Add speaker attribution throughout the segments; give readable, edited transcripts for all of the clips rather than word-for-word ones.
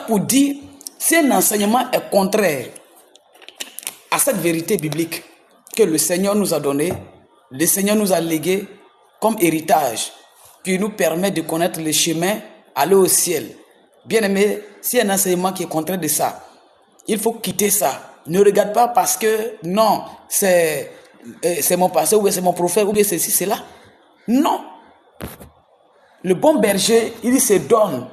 Speaker 1: pour dire si un enseignement est contraire à cette vérité biblique que le Seigneur nous a donnée, le Seigneur nous a légué comme héritage, qui nous permet de connaître le chemin, aller au ciel. Bien aimé, si un enseignement qui est contraire de ça, il faut quitter ça. Ne regarde pas parce que non, c'est mon pasteur, ou bien c'est mon prophète, ou bien c'est ci, c'est là. Non. Le bon berger, il se donne.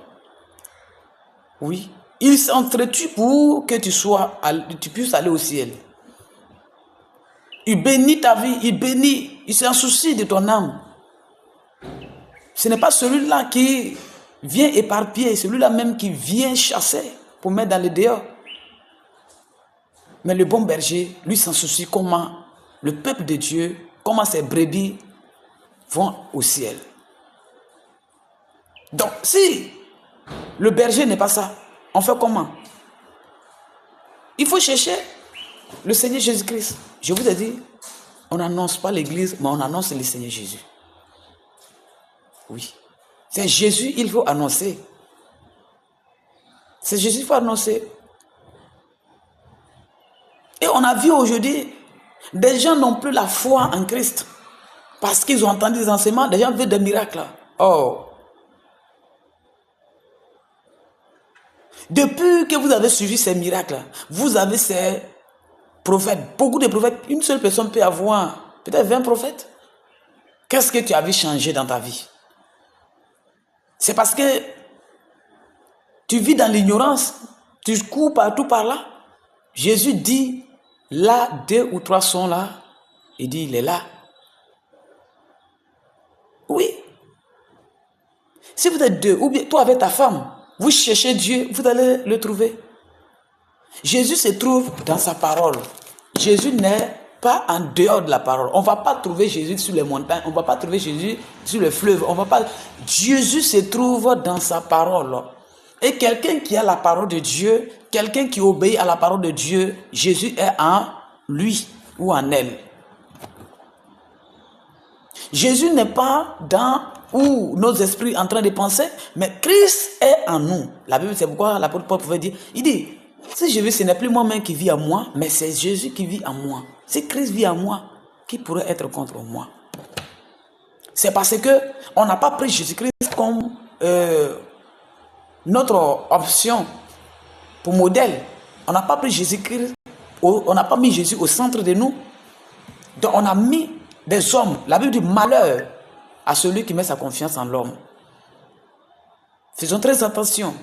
Speaker 1: Oui. Il s'entretue pour que tu puisses aller au ciel. Il bénit ta vie, il s'en soucie de ton âme. Ce n'est pas celui-là qui vient éparpiller, celui-là même qui vient chasser pour mettre dans le dehors. Mais le bon berger, lui, s'en soucie comment le peuple de Dieu, comment ses brebis vont au ciel. Donc, si le berger n'est pas ça, on fait comment? Il faut chercher le Seigneur Jésus-Christ. Je vous ai dit, on n'annonce pas l'église, mais on annonce le Seigneur Jésus. Oui. C'est Jésus, il faut annoncer. C'est Jésus, il faut annoncer. Et on a vu aujourd'hui, des gens n'ont plus la foi en Christ. Parce qu'ils ont entendu des enseignements, des gens veulent des miracles. Oh. Depuis que vous avez suivi ces miracles, vous avez ces prophètes, beaucoup de prophètes, une seule personne peut avoir peut-être 20 prophètes. Qu'est-ce que tu as vu changer dans ta vie? C'est parce que tu vis dans l'ignorance, tu cours partout par là. Jésus dit, là, 2 ou 3 sont là. Il dit, il est là. Oui. Si vous êtes 2, ou bien toi avec ta femme, vous cherchez Dieu, vous allez le trouver. Jésus se trouve dans sa parole. Jésus n'est pas en dehors de la parole. On ne va pas trouver Jésus sur les montagnes, on ne va pas trouver Jésus sur le fleuve. On va pas... Jésus se trouve dans sa parole. Et quelqu'un qui a la parole de Dieu, quelqu'un qui obéit à la parole de Dieu, Jésus est en lui ou en elle. Jésus n'est pas dans où nos esprits en train de penser, mais Christ est en nous. La Bible, c'est pourquoi l'apôtre Paul pouvait dire, il dit, si je vis, ce n'est plus moi-même qui vis en moi, mais c'est Jésus qui vit en moi. Si Christ vit en moi, qui pourrait être contre moi? C'est parce que on n'a pas pris Jésus-Christ comme notre option pour modèle. On n'a pas pris Jésus-Christ, on n'a pas mis Jésus au centre de nous. Donc on a mis des hommes. La Bible dit malheur à celui qui met sa confiance en l'homme. Faisons très attention.